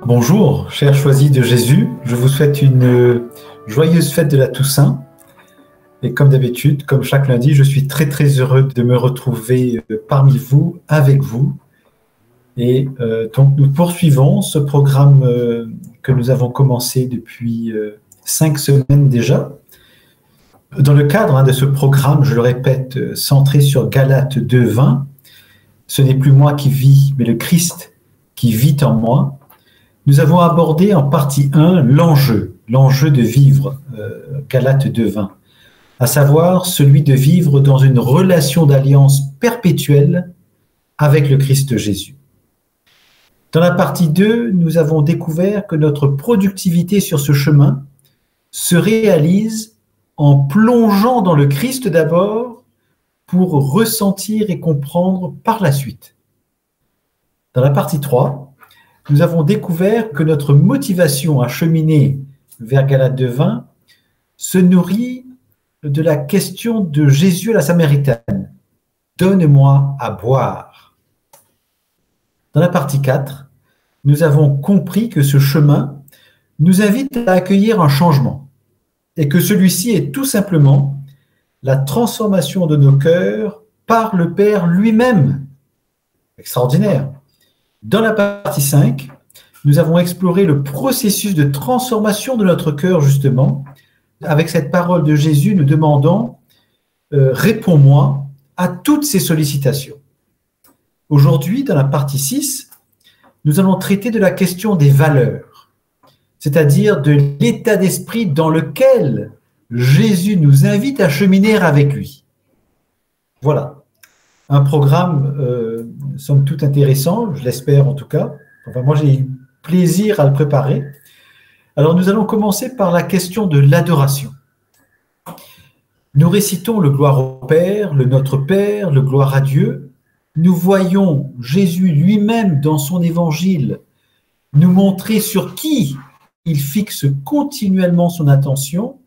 Bonjour, chers choisis de Jésus, je vous souhaite une joyeuse fête de la Toussaint. Et comme d'habitude, comme chaque lundi, je suis très heureux de me retrouver parmi vous, avec vous. Et donc nous poursuivons ce programme que nous avons commencé depuis 5 semaines déjà. Dans le cadre de ce programme, je le répète, centré sur Galates 2:20, ce n'est plus moi qui vis, mais le Christ qui vit en moi. Nous avons abordé en partie 1 l'enjeu de vivre, Galates 2:20, à savoir celui de vivre dans une relation d'alliance perpétuelle avec le Christ Jésus. Dans la partie 2, nous avons découvert que notre productivité sur ce chemin se réalise en plongeant dans le Christ d'abord pour ressentir et comprendre par la suite. Dans la partie 3, nous avons découvert que notre motivation à cheminer vers Galates 2:20 se nourrit de la question de Jésus à la Samaritaine. « Donne-moi à boire ». Dans la partie 4, nous avons compris que ce chemin nous invite à accueillir un changement et que celui-ci est tout simplement la transformation de nos cœurs par le Père lui-même. Extraordinaire. Dans la partie 5, nous avons exploré le processus de transformation de notre cœur, justement. Avec cette parole de Jésus, nous demandons « Réponds-moi à toutes ces sollicitations ». Aujourd'hui, dans la partie 6, nous allons traiter de la question des valeurs, c'est-à-dire de l'état d'esprit dans lequel Jésus nous invite à cheminer avec lui. Voilà, un programme somme toute intéressant, je l'espère en tout cas. Enfin, moi, j'ai eu plaisir à le préparer. Alors, nous allons commencer par la question de l'adoration. Nous récitons le gloire au Père, le Notre Père, le gloire à Dieu. Nous voyons Jésus lui-même dans son évangile nous montrer sur qui il fixe continuellement son attention,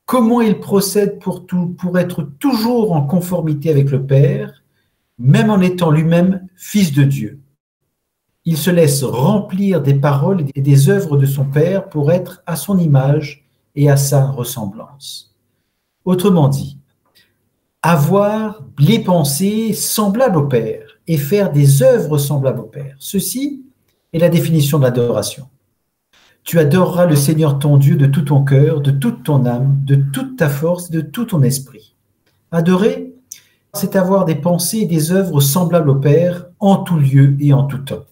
comment il procède pour être toujours en conformité avec le Père, même en étant lui-même fils de Dieu. Il se laisse remplir des paroles et des œuvres de son Père pour être à son image et à sa ressemblance. Autrement dit, avoir les pensées semblables au Père et faire des œuvres semblables au Père. Ceci est la définition de l'adoration. Tu adoreras le Seigneur ton Dieu de tout ton cœur, de toute ton âme, de toute ta force, de tout ton esprit. Adorer, c'est avoir des pensées et des œuvres semblables au Père en tout lieu et en tout temps.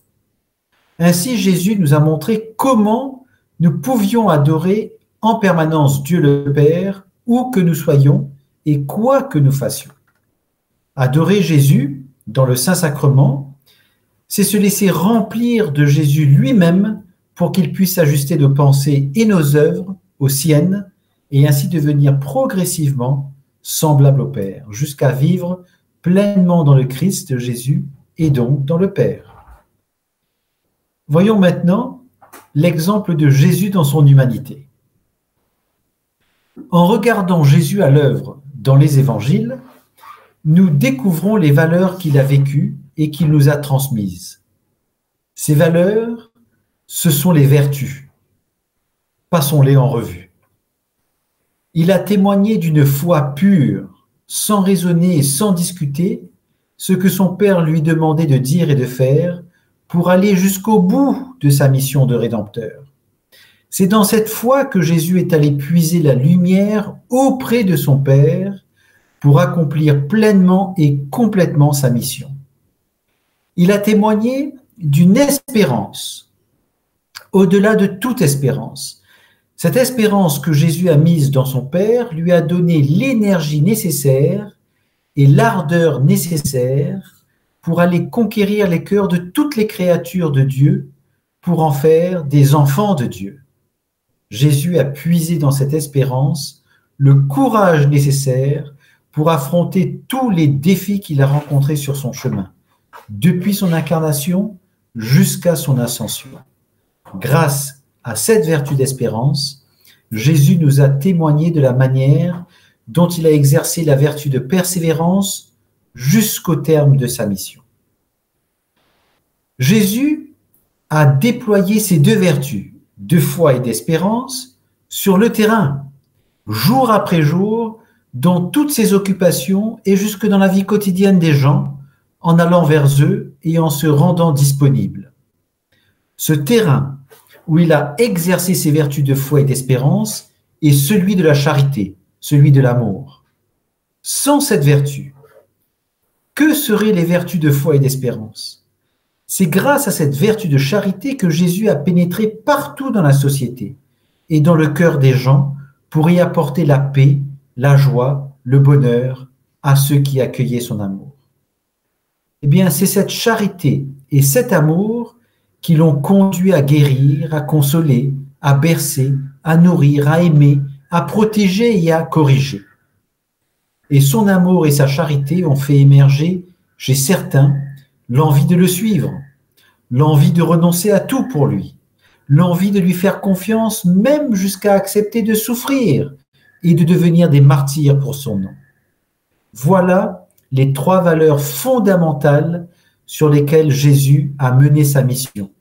Ainsi, Jésus nous a montré comment nous pouvions adorer en permanence Dieu le Père, où que nous soyons et quoi que nous fassions. Adorer Jésus dans le Saint-Sacrement, c'est se laisser remplir de Jésus lui-même pour qu'il puisse ajuster nos pensées et nos œuvres aux siennes et ainsi devenir progressivement semblable au Père, jusqu'à vivre pleinement dans le Christ Jésus et donc dans le Père. Voyons maintenant l'exemple de Jésus dans son humanité. En regardant Jésus à l'œuvre dans les évangiles, nous découvrons les valeurs qu'il a vécues et qu'il nous a transmises. Ces valeurs, ce sont les vertus. Passons-les en revue. Il a témoigné d'une foi pure, sans raisonner et sans discuter, ce que son Père lui demandait de dire et de faire pour aller jusqu'au bout de sa mission de Rédempteur. C'est dans cette foi que Jésus est allé puiser la lumière auprès de son Père pour accomplir pleinement et complètement sa mission. Il a témoigné d'une espérance, au-delà de toute espérance. Cette espérance que Jésus a mise dans son Père lui a donné l'énergie nécessaire et l'ardeur nécessaire pour aller conquérir les cœurs de toutes les créatures de Dieu, pour en faire des enfants de Dieu. Jésus a puisé dans cette espérance le courage nécessaire pour affronter tous les défis qu'il a rencontrés sur son chemin, depuis son incarnation jusqu'à son ascension. Grâce à cette vertu d'espérance, Jésus nous a témoigné de la manière dont il a exercé la vertu de persévérance jusqu'au terme de sa mission. Jésus à déployer ces deux vertus, de foi et d'espérance, sur le terrain, jour après jour, dans toutes ses occupations et jusque dans la vie quotidienne des gens, en allant vers eux et en se rendant disponible. Ce terrain où il a exercé ses vertus de foi et d'espérance est celui de la charité, celui de l'amour. Sans cette vertu, que seraient les vertus de foi et d'espérance? C'est grâce à cette vertu de charité que Jésus a pénétré partout dans la société et dans le cœur des gens pour y apporter la paix, la joie, le bonheur à ceux qui accueillaient son amour. Eh bien, c'est cette charité et cet amour qui l'ont conduit à guérir, à consoler, à bercer, à nourrir, à aimer, à protéger et à corriger. Et son amour et sa charité ont fait émerger chez certains l'envie de le suivre, l'envie de renoncer à tout pour lui, l'envie de lui faire confiance même jusqu'à accepter de souffrir et de devenir des martyrs pour son nom. Voilà les trois valeurs fondamentales sur lesquelles Jésus a mené sa mission.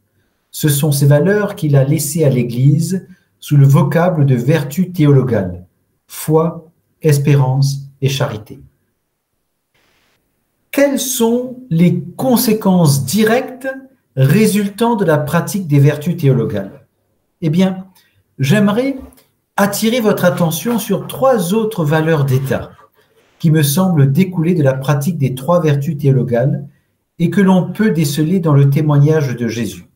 Ce sont ces valeurs qu'il a laissées à l'Église sous le vocable de vertu théologale, foi, espérance et charité. Quelles sont les conséquences directes résultant de la pratique des vertus théologales? Eh bien, j'aimerais attirer votre attention sur trois autres valeurs d'état qui me semblent découler de la pratique des trois vertus théologales et que l'on peut déceler dans le témoignage de Jésus.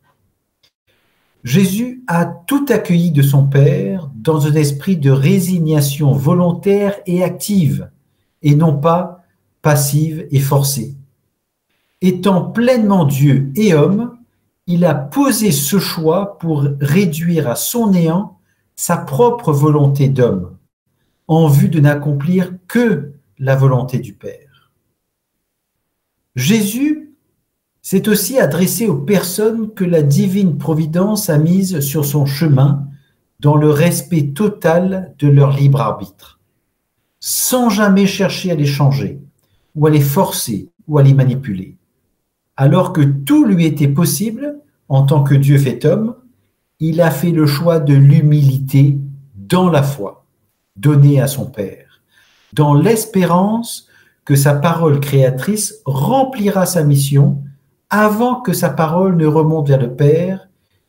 Jésus a tout accueilli de son Père dans un esprit de résignation volontaire et active, et non pas passive et forcée. Étant pleinement Dieu et homme, il a posé ce choix pour réduire à son néant sa propre volonté d'homme, en vue de n'accomplir que la volonté du Père. Jésus s'est aussi adressé aux personnes que la divine providence a mises sur son chemin dans le respect total de leur libre arbitre, sans jamais chercher à les changer, ou à les forcer, ou à les manipuler. Alors que tout lui était possible, en tant que Dieu fait homme, il a fait le choix de l'humilité dans la foi, donnée à son Père, dans l'espérance que sa parole créatrice remplira sa mission avant que sa parole ne remonte vers le Père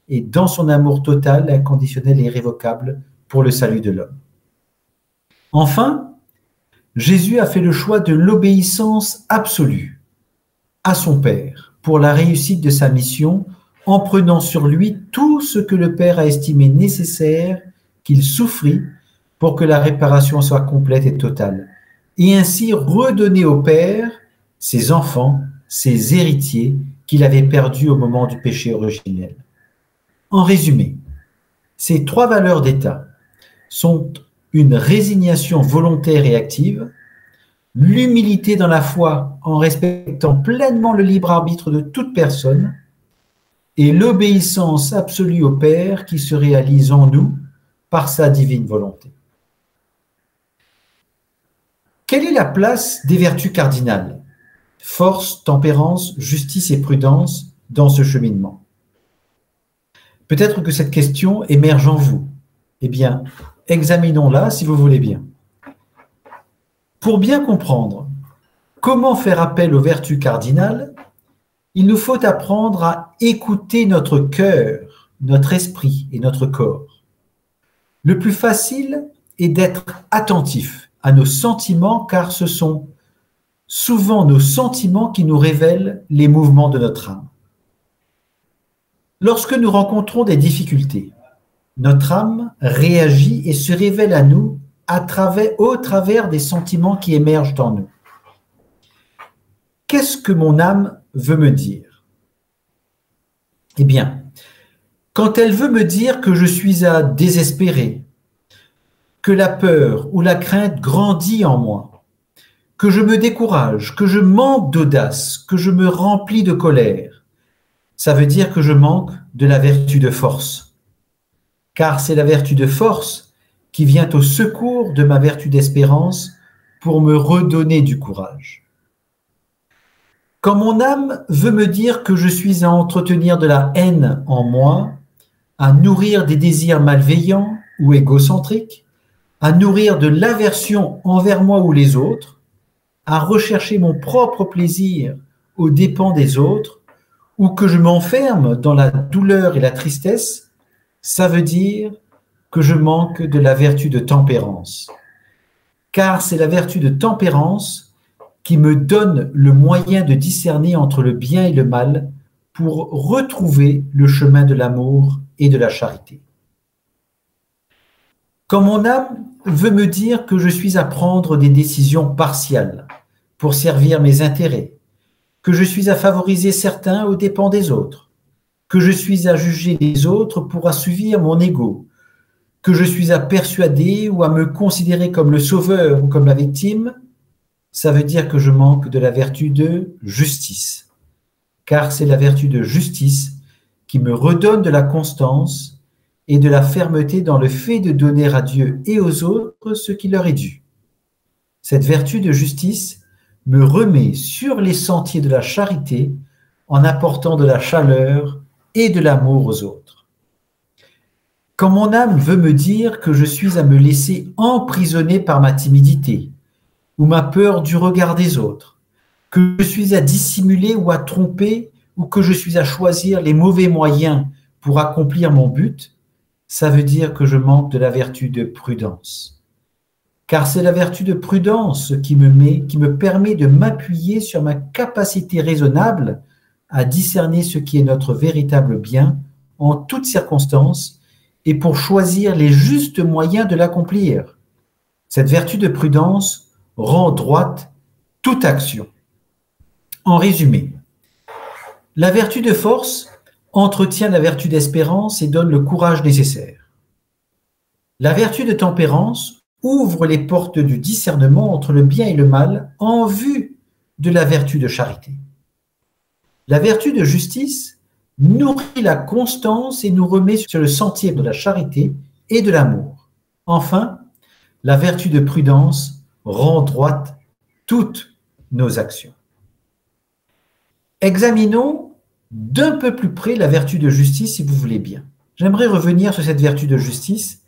et dans son amour total, inconditionnel et irrévocable pour le salut de l'homme. Enfin, Jésus a fait le choix de l'obéissance absolue à son Père pour la réussite de sa mission en prenant sur lui tout ce que le Père a estimé nécessaire qu'il souffrit pour que la réparation soit complète et totale, et ainsi redonner au Père ses enfants, ses héritiers qu'il avait perdus au moment du péché originel. En résumé, ces trois valeurs d'état sont une résignation volontaire et active, l'humilité dans la foi en respectant pleinement le libre arbitre de toute personne, et l'obéissance absolue au Père qui se réalise en nous par sa divine volonté. Quelle est la place des vertus cardinales, force, tempérance, justice et prudence dans ce cheminement? Peut-être que cette question émerge en vous. Eh bien, examinons-la si vous voulez bien. Pour bien comprendre comment faire appel aux vertus cardinales, il nous faut apprendre à écouter notre cœur, notre esprit et notre corps. Le plus facile est d'être attentif à nos sentiments, car ce sont souvent nos sentiments qui nous révèlent les mouvements de notre âme. Lorsque nous rencontrons des difficultés, notre âme réagit et se révèle à nous au travers des sentiments qui émergent en nous. Qu'est-ce que mon âme veut me dire? Eh bien, quand elle veut me dire que je suis à désespérer, que la peur ou la crainte grandit en moi, que je me décourage, que je manque d'audace, que je me remplis de colère, ça veut dire que je manque de la vertu de force. Car c'est la vertu de force qui vient au secours de ma vertu d'espérance pour me redonner du courage. Quand mon âme veut me dire que je suis à entretenir de la haine en moi, à nourrir des désirs malveillants ou égocentriques, à nourrir de l'aversion envers moi ou les autres, à rechercher mon propre plaisir aux dépens des autres, ou que je m'enferme dans la douleur et la tristesse, ça veut dire que je manque de la vertu de tempérance. Car c'est la vertu de tempérance qui me donne le moyen de discerner entre le bien et le mal pour retrouver le chemin de l'amour et de la charité. Quand mon âme veut me dire que je suis à prendre des décisions partiales pour servir mes intérêts, que je suis à favoriser certains aux dépens des autres, que je suis à juger les autres pour assouvir mon ego, que je suis à persuader ou à me considérer comme le sauveur ou comme la victime, ça veut dire que je manque de la vertu de justice. Car c'est la vertu de justice qui me redonne de la constance et de la fermeté dans le fait de donner à Dieu et aux autres ce qui leur est dû. Cette vertu de justice me remet sur les sentiers de la charité en apportant de la chaleur et de l'amour aux autres. Quand mon âme veut me dire que je suis à me laisser emprisonner par ma timidité ou ma peur du regard des autres, que je suis à dissimuler ou à tromper ou que je suis à choisir les mauvais moyens pour accomplir mon but, ça veut dire que je manque de la vertu de prudence. Car c'est la vertu de prudence qui me permet de m'appuyer sur ma capacité raisonnable à discerner ce qui est notre véritable bien en toutes circonstances et pour choisir les justes moyens de l'accomplir. Cette vertu de prudence rend droite toute action. En résumé, la vertu de force entretient la vertu d'espérance et donne le courage nécessaire. La vertu de tempérance ouvre les portes du discernement entre le bien et le mal en vue de la vertu de charité. La vertu de justice nourrit la constance et nous remet sur le sentier de la charité et de l'amour. Enfin, la vertu de prudence rend droite toutes nos actions. Examinons d'un peu plus près la vertu de justice, si vous voulez bien. J'aimerais revenir sur cette vertu de justice,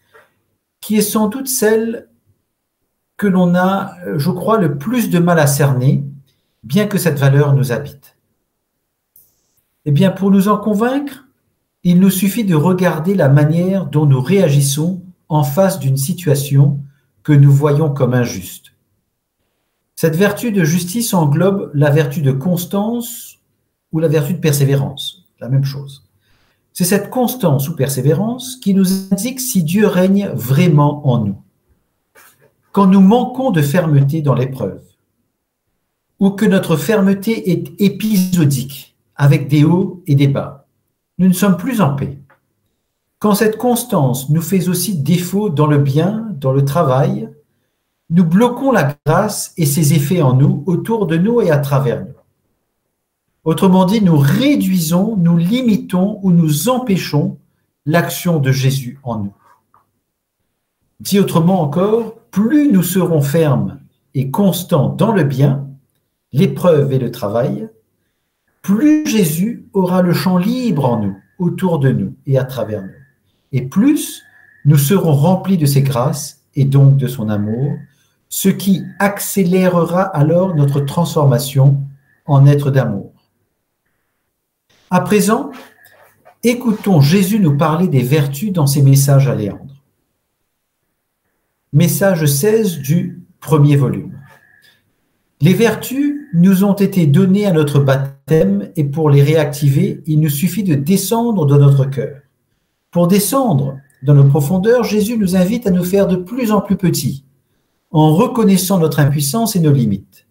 qui est sans doute celle que l'on a, je crois, le plus de mal à cerner, bien que cette valeur nous habite. Eh bien, pour nous en convaincre, il nous suffit de regarder la manière dont nous réagissons en face d'une situation que nous voyons comme injuste. Cette vertu de justice englobe la vertu de constance ou la vertu de persévérance, la même chose. C'est cette constance ou persévérance qui nous indique si Dieu règne vraiment en nous. Quand nous manquons de fermeté dans l'épreuve, ou que notre fermeté est épisodique, avec des hauts et des bas, nous ne sommes plus en paix. Quand cette constance nous fait aussi défaut dans le bien, dans le travail, nous bloquons la grâce et ses effets en nous, autour de nous et à travers nous. Autrement dit, nous réduisons, nous limitons ou nous empêchons l'action de Jésus en nous. Dit autrement encore, plus nous serons fermes et constants dans le bien, l'épreuve et le travail, plus Jésus aura le champ libre en nous, autour de nous et à travers nous. Et plus nous serons remplis de ses grâces et donc de son amour, ce qui accélérera alors notre transformation en être d'amour. À présent, écoutons Jésus nous parler des vertus dans ses messages à Léandre. Message 16 du premier volume. Les vertus nous ont été données à notre baptême et pour les réactiver, il nous suffit de descendre dans notre cœur. Pour descendre dans nos profondeurs, Jésus nous invite à nous faire de plus en plus petits, en reconnaissant notre impuissance et nos limites.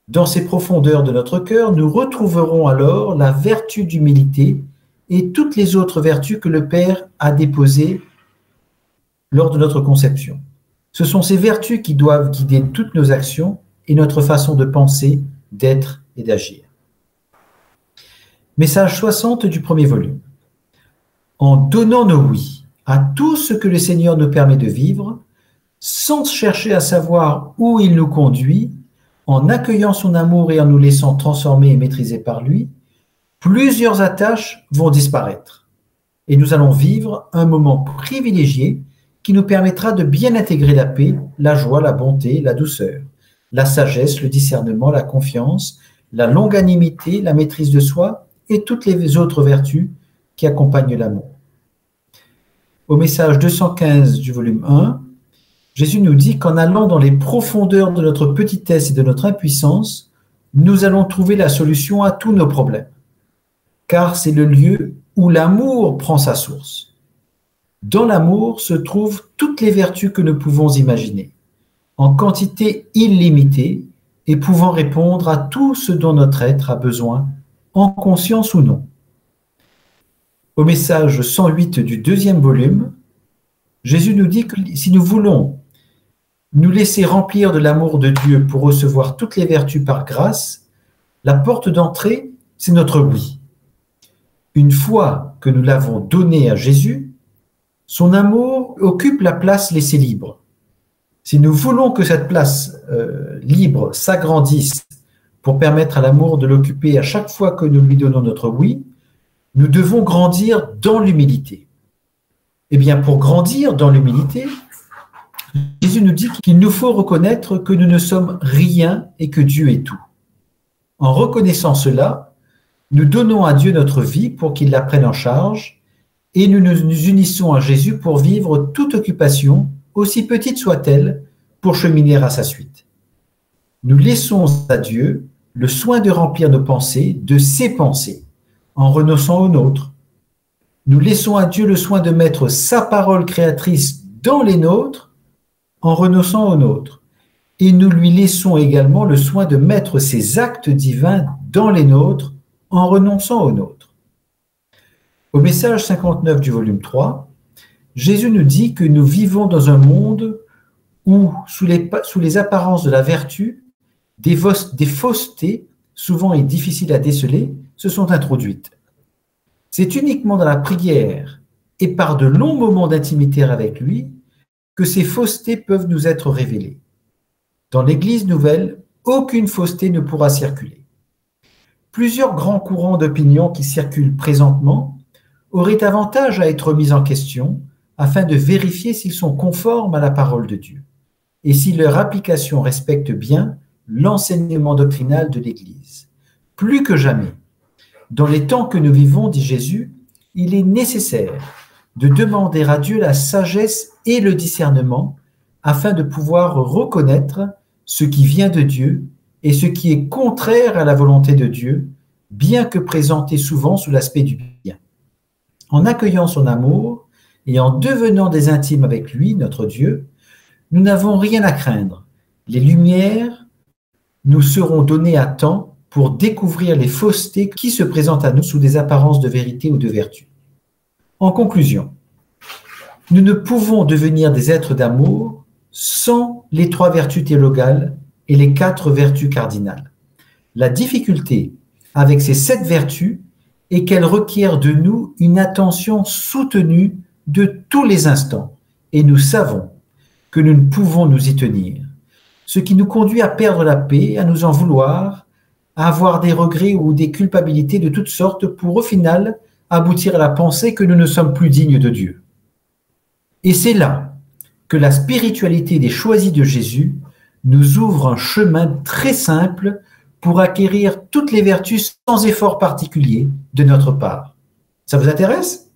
Dans ces profondeurs de notre cœur, nous retrouverons alors la vertu d'humilité et toutes les autres vertus que le Père a déposées lors de notre conception. Ce sont ces vertus qui doivent guider toutes nos actions et notre façon de penser, d'être et d'agir. Message 60 du premier volume. En donnant nos oui à tout ce que le Seigneur nous permet de vivre, sans chercher à savoir où il nous conduit, En accueillant son amour et en nous laissant transformer et maîtriser par lui, plusieurs attaches vont disparaître. Et nous allons vivre un moment privilégié qui nous permettra de bien intégrer la paix, la joie, la bonté, la douceur, la sagesse, le discernement, la confiance, la longanimité, la maîtrise de soi et toutes les autres vertus qui accompagnent l'amour. Au message 215 du volume 1, Jésus nous dit qu'en allant dans les profondeurs de notre petitesse et de notre impuissance, nous allons trouver la solution à tous nos problèmes. Car c'est le lieu où l'amour prend sa source. Dans l'amour se trouvent toutes les vertus que nous pouvons imaginer, en quantité illimitée et pouvant répondre à tout ce dont notre être a besoin, en conscience ou non. Au message 108 du deuxième volume, Jésus nous dit que si nous voulons nous laisser remplir de l'amour de Dieu pour recevoir toutes les vertus par grâce, la porte d'entrée, c'est notre oui. Une fois que nous l'avons donné à Jésus, son amour occupe la place laissée libre. Si nous voulons que cette place libre s'agrandisse pour permettre à l'amour de l'occuper à chaque fois que nous lui donnons notre oui, nous devons grandir dans l'humilité. Eh bien, pour grandir dans l'humilité, Jésus nous dit qu'il nous faut reconnaître que nous ne sommes rien et que Dieu est tout. En reconnaissant cela, nous donnons à Dieu notre vie pour qu'il la prenne en charge et nous nous unissons à Jésus pour vivre toute occupation, aussi petite soit-elle, pour cheminer à sa suite. Nous laissons à Dieu le soin de remplir nos pensées de ses pensées, en renonçant aux nôtres. Nous laissons à Dieu le soin de mettre sa parole créatrice dans les nôtres, en renonçant aux nôtres. Et nous lui laissons également le soin de mettre ses actes divins dans les nôtres, en renonçant aux nôtres. Au message 59 du volume 3, Jésus nous dit que nous vivons dans un monde où, sous les apparences de la vertu, des faussetés, souvent et difficiles à déceler, se sont introduites. C'est uniquement dans la prière et par de longs moments d'intimité avec lui que ces faussetés peuvent nous être révélées. Dans l'Église nouvelle, aucune fausseté ne pourra circuler. Plusieurs grands courants d'opinion qui circulent présentement auraient avantage à être mis en question afin de vérifier s'ils sont conformes à la parole de Dieu et si leur application respecte bien l'enseignement doctrinal de l'Église. Plus que jamais, dans les temps que nous vivons, dit Jésus, il est nécessaire de demander à Dieu la sagesse et le discernement afin de pouvoir reconnaître ce qui vient de Dieu et ce qui est contraire à la volonté de Dieu, bien que présenté souvent sous l'aspect du bien. En accueillant son amour et en devenant des intimes avec lui, notre Dieu, nous n'avons rien à craindre. Les lumières nous seront données à temps pour découvrir les faussetés qui se présentent à nous sous des apparences de vérité ou de vertu. En conclusion, nous ne pouvons devenir des êtres d'amour sans les 3 vertus théologales et les 4 vertus cardinales. La difficulté avec ces 7 vertus est qu'elles requièrent de nous une attention soutenue de tous les instants, et nous savons que nous ne pouvons nous y tenir, ce qui nous conduit à perdre la paix, à nous en vouloir, à avoir des regrets ou des culpabilités de toutes sortes pour au final aboutir à la pensée que nous ne sommes plus dignes de Dieu. Et c'est là que la spiritualité des choisis de Jésus nous ouvre un chemin très simple pour acquérir toutes les vertus sans effort particulier de notre part. Ça vous intéresse?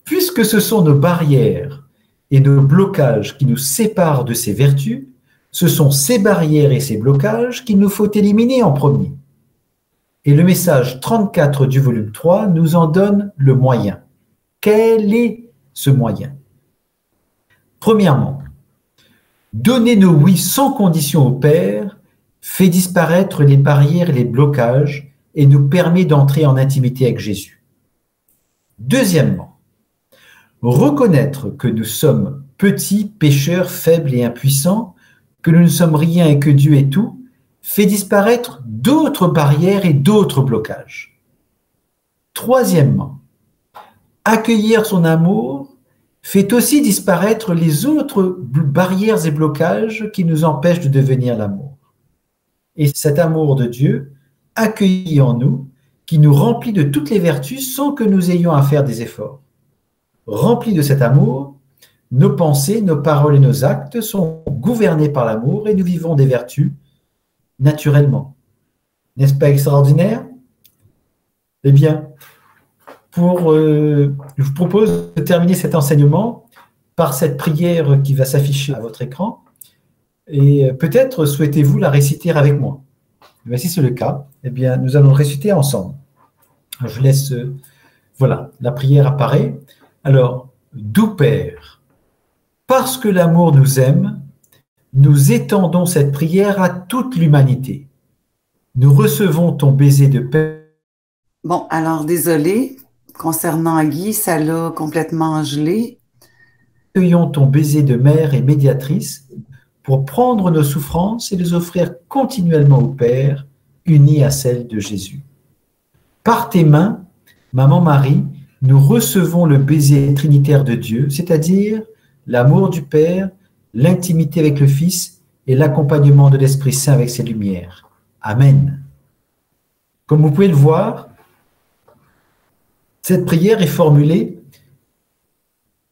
Puisque ce sont nos barrières et nos blocages qui nous séparent de ces vertus, ce sont ces barrières et ces blocages qu'il nous faut éliminer en premier. Et le message 34 du volume 3 nous en donne le moyen. Quel est ce moyen? Premièrement, donner nos oui sans condition au Père fait disparaître les barrières et les blocages et nous permet d'entrer en intimité avec Jésus. Deuxièmement, reconnaître que nous sommes petits, pécheurs, faibles et impuissants, que nous ne sommes rien et que Dieu est tout, fait disparaître d'autres barrières et d'autres blocages. Troisièmement, accueillir son amour fait aussi disparaître les autres barrières et blocages qui nous empêchent de devenir l'amour. et cet amour de Dieu accueilli en nous, qui nous remplit de toutes les vertus sans que nous ayons à faire des efforts. Remplis de cet amour, nos pensées, nos paroles et nos actes sont gouvernés par l'amour et nous vivons des vertus naturellement. N'est-ce pas extraordinaire? Eh bien, je vous propose de terminer cet enseignement par cette prière qui va s'afficher à votre écran. Et peut-être souhaitez-vous la réciter avec moi. Mais si c'est le cas, eh bien, nous allons le réciter ensemble. Je laisse, voilà, la prière apparaît. Alors, doux Père, parce que l'amour nous aime, nous étendons cette prière à toute l'humanité. Nous recevons ton baiser de paix. Bon, alors désolé, concernant Guy, ça l'a complètement gelé. Accueillons ton baiser de mère et médiatrice pour prendre nos souffrances et les offrir continuellement au Père, unies à celles de Jésus. Par tes mains, Maman Marie, nous recevons le baiser trinitaire de Dieu, c'est-à-dire l'amour du Père, l'intimité avec le Fils et l'accompagnement de l'Esprit Saint avec ses lumières. Amen. Comme vous pouvez le voir, cette prière est formulée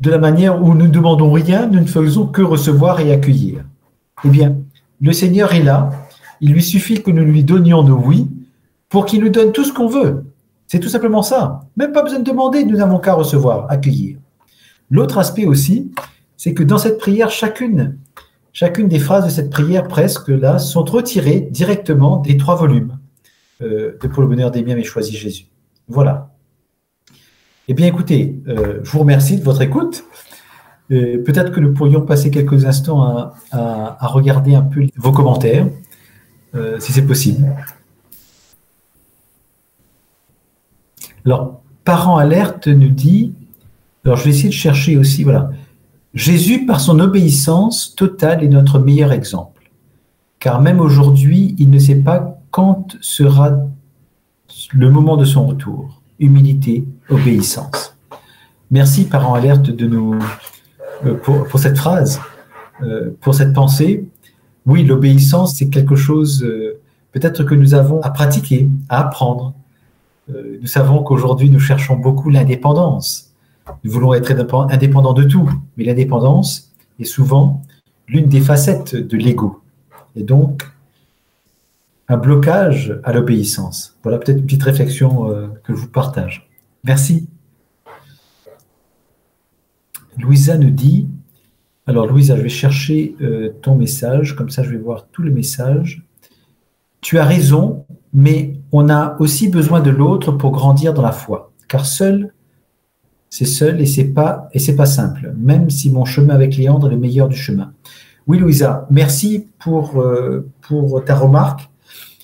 de la manière où nous ne demandons rien, nous ne faisons que recevoir et accueillir. Eh bien, le Seigneur est là, il lui suffit que nous lui donnions nos oui pour qu'il nous donne tout ce qu'on veut. C'est tout simplement ça. Même pas besoin de demander, nous n'avons qu'à recevoir, accueillir. L'autre aspect aussi, c'est que dans cette prière, chacune des phrases de cette prière presque là sont retirées directement des 3 volumes de Pour le bonheur des miens, mais choisis Jésus. Voilà. Eh bien, écoutez, je vous remercie de votre écoute. Peut-être que nous pourrions passer quelques instants à regarder un peu vos commentaires, si c'est possible. Alors, Parent Alerte nous dit, alors je vais essayer de chercher aussi, voilà. Jésus, par son obéissance totale, est notre meilleur exemple. Car même aujourd'hui, il ne sait pas quand sera le moment de son retour. Humilité, obéissance. Merci, Parent Alerte, de nous, pour cette phrase, pour cette pensée. Oui, l'obéissance, c'est quelque chose peut-être que nous avons à pratiquer, à apprendre. Nous savons qu'aujourd'hui, nous cherchons beaucoup l'indépendance. Nous voulons être indépendants de tout, mais l'indépendance est souvent l'une des facettes de l'ego. Et donc, un blocage à l'obéissance. Voilà peut-être une petite réflexion que je vous partage. Merci. Louisa nous dit, alors Louisa, je vais chercher ton message, comme ça je vais voir tous les messages. Tu as raison, mais on a aussi besoin de l'autre pour grandir dans la foi, car seul et c'est pas simple, même si mon chemin avec Léandre est le meilleur du chemin. Oui, Louisa, merci pour ta remarque.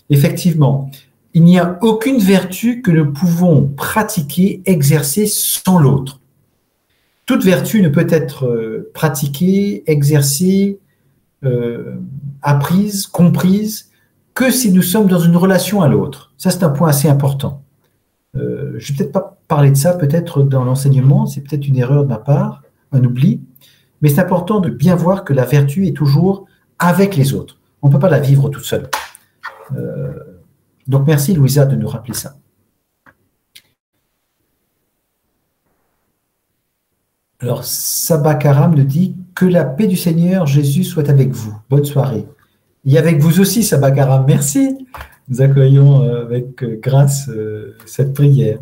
Effectivement, il n'y a aucune vertu que nous pouvons pratiquer, exercer sans l'autre. Toute vertu ne peut être pratiquée, exercée, apprise, comprise, que si nous sommes dans une relation à l'autre. Ça, c'est un point assez important. Je ne vais peut-être pas parler de ça, peut-être dans l'enseignement, c'est peut-être une erreur de ma part, un oubli, mais c'est important de bien voir que la vertu est toujours avec les autres. On ne peut pas la vivre toute seule. Donc, merci, Louisa, de nous rappeler ça. Alors, Sabah Karam nous dit « Que la paix du Seigneur Jésus soit avec vous. Bonne soirée. » Et avec vous aussi, Sabah Karam. Merci. Nous accueillons avec grâce cette prière.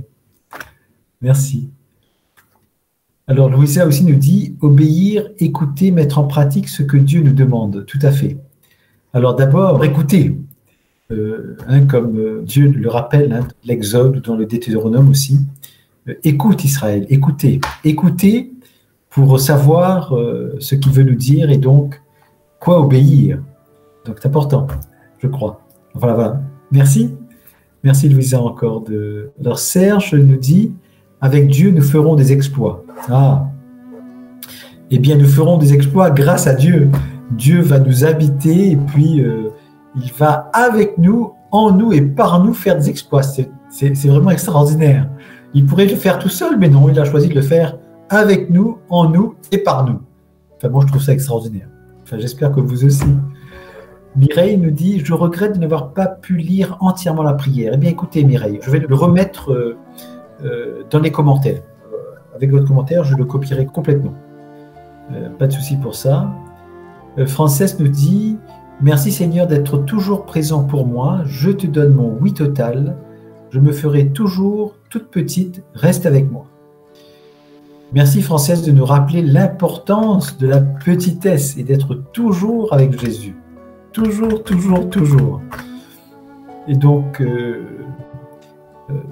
Merci. Alors, Louisa aussi nous dit « Obéir, écouter, mettre en pratique ce que Dieu nous demande. » Tout à fait. Alors, d'abord, écouter. Comme Dieu le rappelle, l'Exode ou dans le Deutéronome aussi. Écoute Israël, écoutez. Écoutez pour savoir ce qu'il veut nous dire et donc quoi obéir. Donc c'est important, je crois. Voilà. Merci. Merci Louisa encore. Alors Serge nous dit, avec Dieu nous ferons des exploits. Ah. Eh bien nous ferons des exploits grâce à Dieu. Dieu va nous habiter et puis il va avec nous, en nous et par nous faire des exploits. C'est vraiment extraordinaire. Il pourrait le faire tout seul, mais non, il a choisi de le faire avec nous, en nous et par nous. Enfin, moi, je trouve ça extraordinaire. Enfin, j'espère que vous aussi. Mireille nous dit « Je regrette de n'avoir pas pu lire entièrement la prière. » Eh bien, écoutez, Mireille, je vais le remettre dans les commentaires. Avec votre commentaire, je le copierai complètement. Pas de souci pour ça. Frances nous dit « Merci Seigneur d'être toujours présent pour moi. Je te donne mon oui total. Je me ferai toujours toute petite. Reste avec moi. » Merci Frances de nous rappeler l'importance de la petitesse et d'être toujours avec Jésus. Toujours, toujours, toujours. Et donc,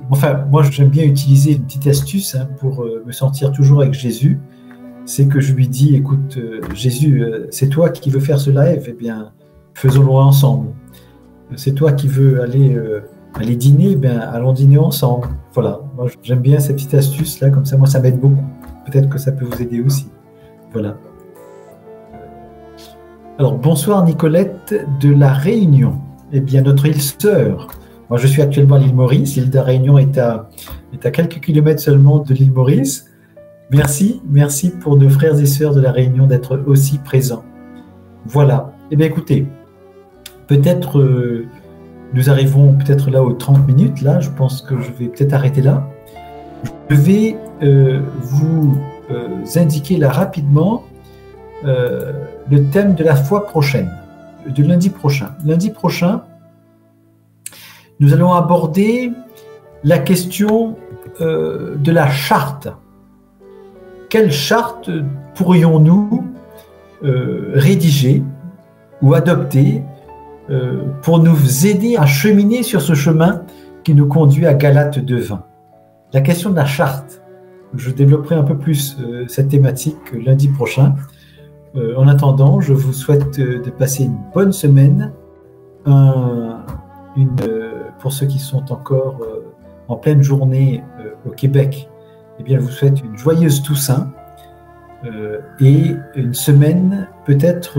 enfin, moi j'aime bien utiliser une petite astuce pour me sentir toujours avec Jésus. C'est que je lui dis, écoute, Jésus, c'est toi qui veux faire ce live, eh bien, faisons-le ensemble. C'est toi qui veux aller dîner, eh bien, allons dîner ensemble. Voilà, moi j'aime bien cette petite astuce là, comme ça, moi ça m'aide beaucoup. Peut-être que ça peut vous aider aussi. Voilà. Alors, bonsoir Nicolette de La Réunion. Eh bien, notre île sœur. Moi, je suis actuellement à l'île Maurice. L'île de la Réunion est à quelques kilomètres seulement de l'île Maurice. Merci pour nos frères et sœurs de La Réunion d'être aussi présents. Voilà. Eh bien, écoutez, peut-être nous arrivons peut-être là aux 30 minutes. Là, je pense que je vais peut-être arrêter là. Je vais vous indiquer là rapidement le thème de la fois prochaine, de lundi prochain. Lundi prochain, nous allons aborder la question de la charte. Quelle charte pourrions-nous rédiger ou adopter pour nous aider à cheminer sur ce chemin qui nous conduit à Galates 2:20? La question de la charte. Je développerai un peu plus cette thématique lundi prochain. En attendant, je vous souhaite de passer une bonne semaine. Pour ceux qui sont encore en pleine journée au Québec, eh bien, je vous souhaite une joyeuse Toussaint et une semaine peut-être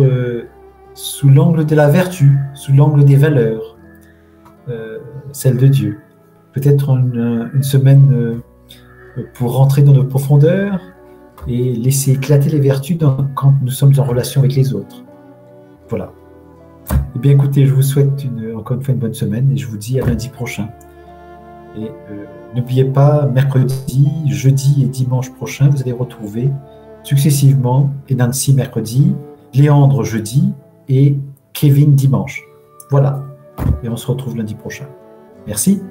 sous l'angle de la vertu, sous l'angle des valeurs, celle de Dieu. Peut-être une semaine pour rentrer dans nos profondeurs et laisser éclater les vertus quand nous sommes en relation avec les autres. Voilà. Eh bien, écoutez, je vous souhaite encore une fois une bonne semaine et je vous dis à lundi prochain. Et n'oubliez pas, mercredi, jeudi et dimanche prochain, vous allez retrouver successivement Nancy mercredi, Léandre jeudi et Kevin dimanche. Voilà. Et on se retrouve lundi prochain. Merci.